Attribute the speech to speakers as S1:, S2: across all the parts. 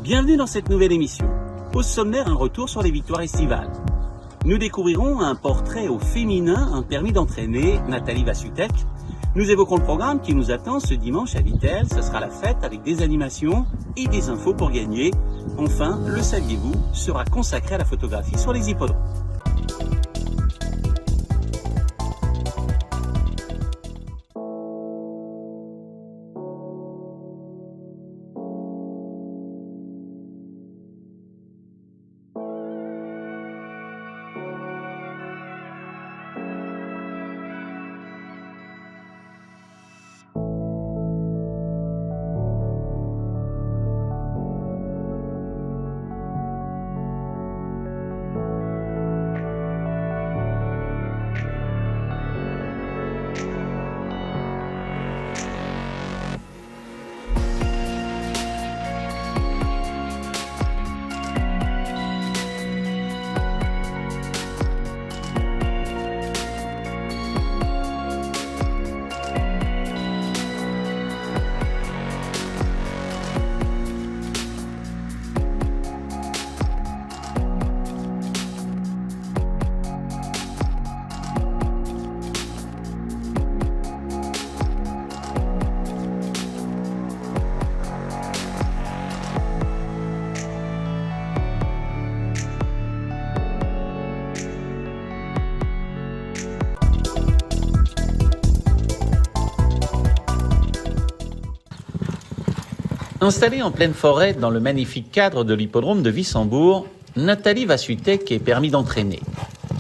S1: Bienvenue dans cette nouvelle émission. Au sommaire, un retour sur les victoires estivales. Nous découvrirons un portrait au féminin, un permis d'entraîner, Nathalie Vassutek. Nous évoquons le programme qui nous attend ce dimanche à Vittel. Ce sera la fête avec des animations et des infos pour gagner. Enfin, le saviez-vous sera consacré à la photographie sur les hippodromes. Installée en pleine forêt dans le magnifique cadre de l'hippodrome de Wissembourg, Nathalie Vassutek est permis d'entraîner.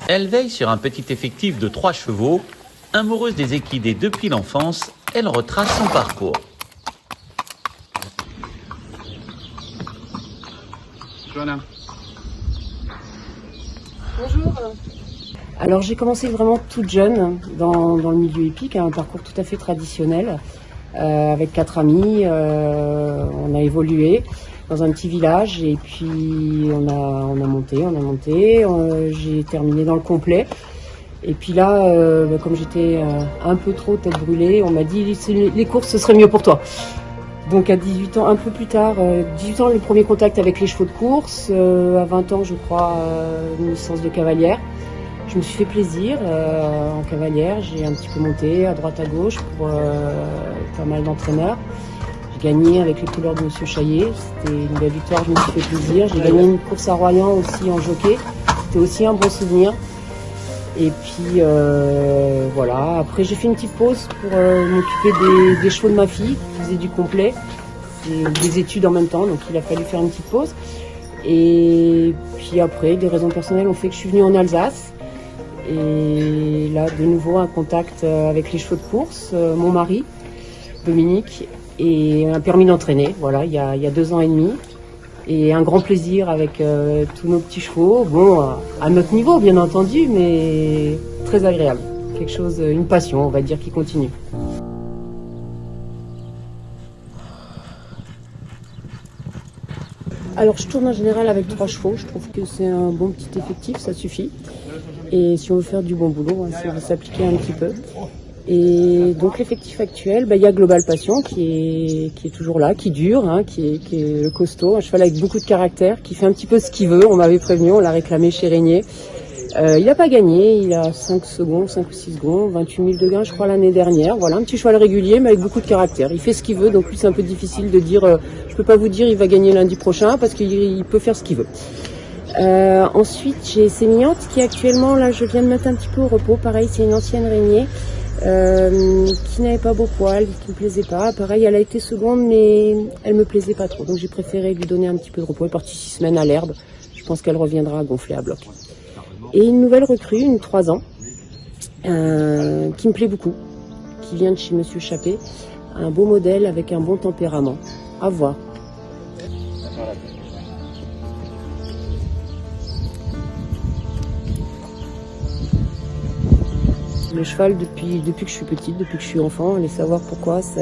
S1: Elle veille sur un petit effectif de 3 chevaux. Amoureuse des équidés depuis l'enfance, elle retrace son parcours.
S2: Joanna.
S3: Bonjour. Alors j'ai commencé vraiment toute jeune dans le milieu hippique, un parcours tout à fait traditionnel. Avec 4 amis, on a évolué dans un petit village et puis on a monté. J'ai terminé dans le complet. Et puis là, comme j'étais un peu trop tête brûlée, on m'a dit les courses ce serait mieux pour toi. Donc à 18 ans, un peu plus tard, 18 ans le premier contact avec les chevaux de course, à 20 ans je crois une licence de cavalière. Je me suis fait plaisir en cavalière, j'ai un petit peu monté à droite à gauche pour pas mal d'entraîneurs. J'ai gagné avec les couleurs de Monsieur Chaillet, c'était une belle victoire, je me suis fait plaisir. J'ai gagné une course à Royan aussi en jockey, c'était aussi un bon souvenir. Et puis voilà, après j'ai fait une petite pause pour m'occuper des chevaux de ma fille, qui faisait du complet, des études en même temps, donc il a fallu faire une petite pause. Et puis après, des raisons personnelles ont fait que je suis venue en Alsace. Et là, de nouveau, un contact avec les chevaux de course, mon mari, Dominique, et un permis d'entraîner, voilà, il y a 2 ans et demi. Et un grand plaisir avec tous nos petits chevaux, bon, à notre niveau, bien entendu, mais très agréable. Quelque chose, une passion, on va dire, qui continue. Alors, je tourne en général avec 3 chevaux, je trouve que c'est un bon petit effectif, ça suffit. Et si on veut faire du bon boulot, si on veut s'appliquer un petit peu. Et donc l'effectif actuel, il y a Global Passion qui est toujours là, qui dure, qui est costaud, un cheval avec beaucoup de caractère, qui fait un petit peu ce qu'il veut. On m'avait prévenu, on l'a réclamé chez Régnier. Il n'a pas gagné, il a 5 ou 6 secondes, 28 000 de gains je crois l'année dernière. Voilà, un petit cheval régulier mais avec beaucoup de caractère. Il fait ce qu'il veut, donc lui c'est un peu difficile de dire, je peux pas vous dire il va gagner lundi prochain parce qu'il peut faire ce qu'il veut. Ensuite j'ai Sémillante qui actuellement, là je viens de mettre un petit peu au repos, pareil c'est une ancienne Régnier qui n'avait pas beau poil, qui me plaisait pas, pareil elle a été seconde mais elle me plaisait pas trop, donc j'ai préféré lui donner un petit peu de repos. Elle est partie 6 semaines à l'herbe, je pense qu'elle reviendra gonfler à bloc. Et une nouvelle recrue, une 3 ans, qui me plaît beaucoup, qui vient de chez Monsieur Chappé, un beau modèle avec un bon tempérament, à voir. Le cheval, depuis que je suis petite, depuis que je suis enfant, allez savoir pourquoi, ça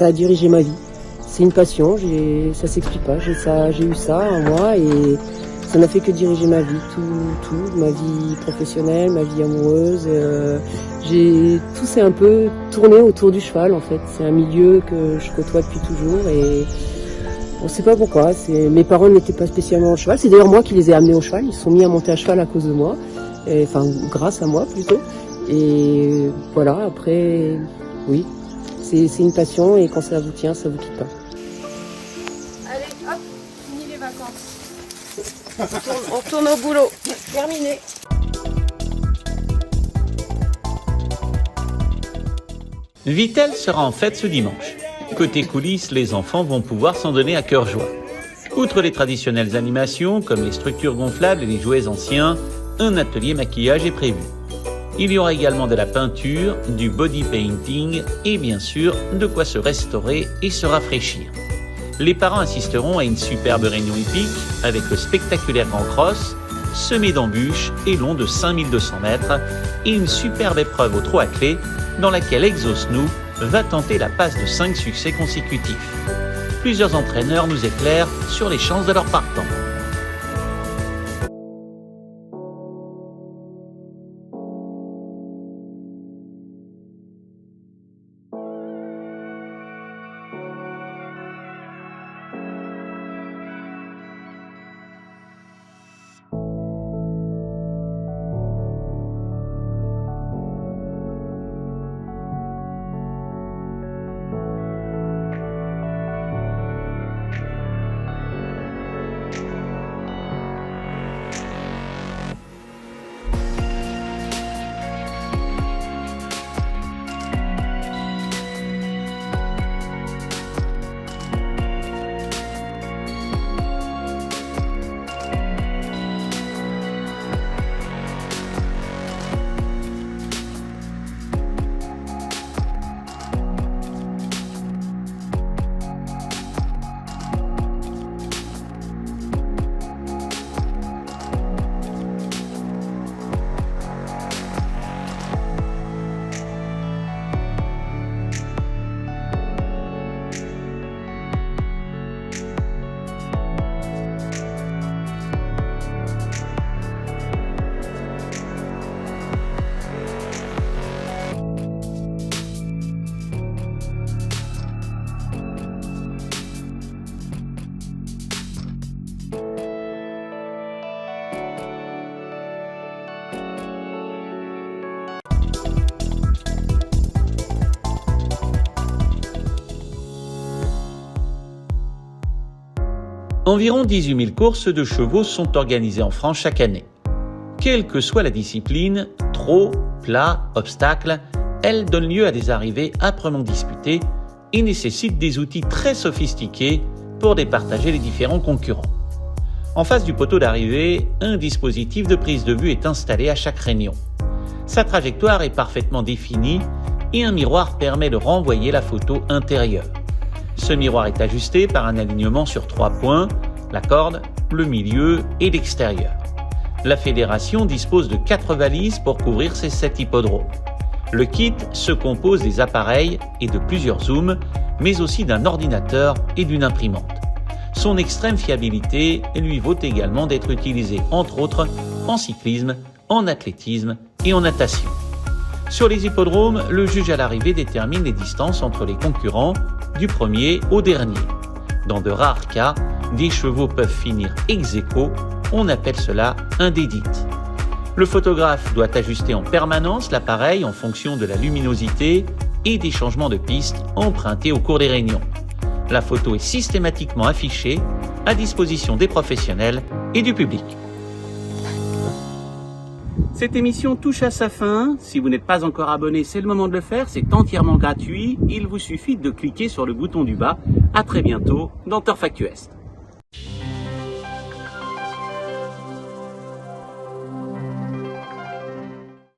S3: a dirigé ma vie. C'est une passion, ça s'explique pas, j'ai eu ça en moi et ça n'a fait que diriger ma vie, tout, ma vie professionnelle, ma vie amoureuse. Tout s'est un peu tourné autour du cheval en fait. C'est un milieu que je côtoie depuis toujours et On ne sait pas pourquoi. Mes parents n'étaient pas spécialement au cheval. C'est d'ailleurs moi qui les ai amenés au cheval. Ils se sont mis à monter à cheval à cause de moi. Enfin, grâce à moi plutôt. Et voilà, après, oui, c'est une passion et quand ça vous tient, ça vous quitte pas.
S2: Allez, hop, fini les vacances. On retourne au boulot. Terminé.
S1: Vittel sera en fête ce dimanche. Côté coulisses, les enfants vont pouvoir s'en donner à cœur joie. Outre les traditionnelles animations, comme les structures gonflables et les jouets anciens, un atelier maquillage est prévu. Il y aura également de la peinture, du body painting et bien sûr de quoi se restaurer et se rafraîchir. Les parents assisteront à une superbe réunion hippique avec le spectaculaire Grand Cross, semé d'embûches et long de 5200 mètres et une superbe épreuve au trot à clé dans laquelle Exosnou va tenter la passe de 5 succès consécutifs. Plusieurs entraîneurs nous éclairent sur les chances de leur partant. Environ 18 000 courses de chevaux sont organisées en France chaque année. Quelle que soit la discipline, trot, plat, obstacle, elles donnent lieu à des arrivées âprement disputées et nécessitent des outils très sophistiqués pour départager les différents concurrents. En face du poteau d'arrivée, un dispositif de prise de vue est installé à chaque réunion. Sa trajectoire est parfaitement définie et un miroir permet de renvoyer la photo intérieure. Ce miroir est ajusté par un alignement sur 3 points, la corde, le milieu et l'extérieur. La fédération dispose de 4 valises pour couvrir ces 7 hippodromes. Le kit se compose des appareils et de plusieurs zooms, mais aussi d'un ordinateur et d'une imprimante. Son extrême fiabilité lui vaut également d'être utilisé, entre autres, en cyclisme, en athlétisme et en natation. Sur les hippodromes, le juge à l'arrivée détermine les distances entre les concurrents, du premier au dernier. Dans de rares cas, des chevaux peuvent finir ex aequo, on appelle cela un dédite. Le photographe doit ajuster en permanence l'appareil en fonction de la luminosité et des changements de piste empruntés au cours des réunions. La photo est systématiquement affichée à disposition des professionnels et du public. Cette émission touche à sa fin. Si vous n'êtes pas encore abonné, c'est le moment de le faire. C'est entièrement gratuit. Il vous suffit de cliquer sur le bouton du bas. À très bientôt dans Turf Actu Est.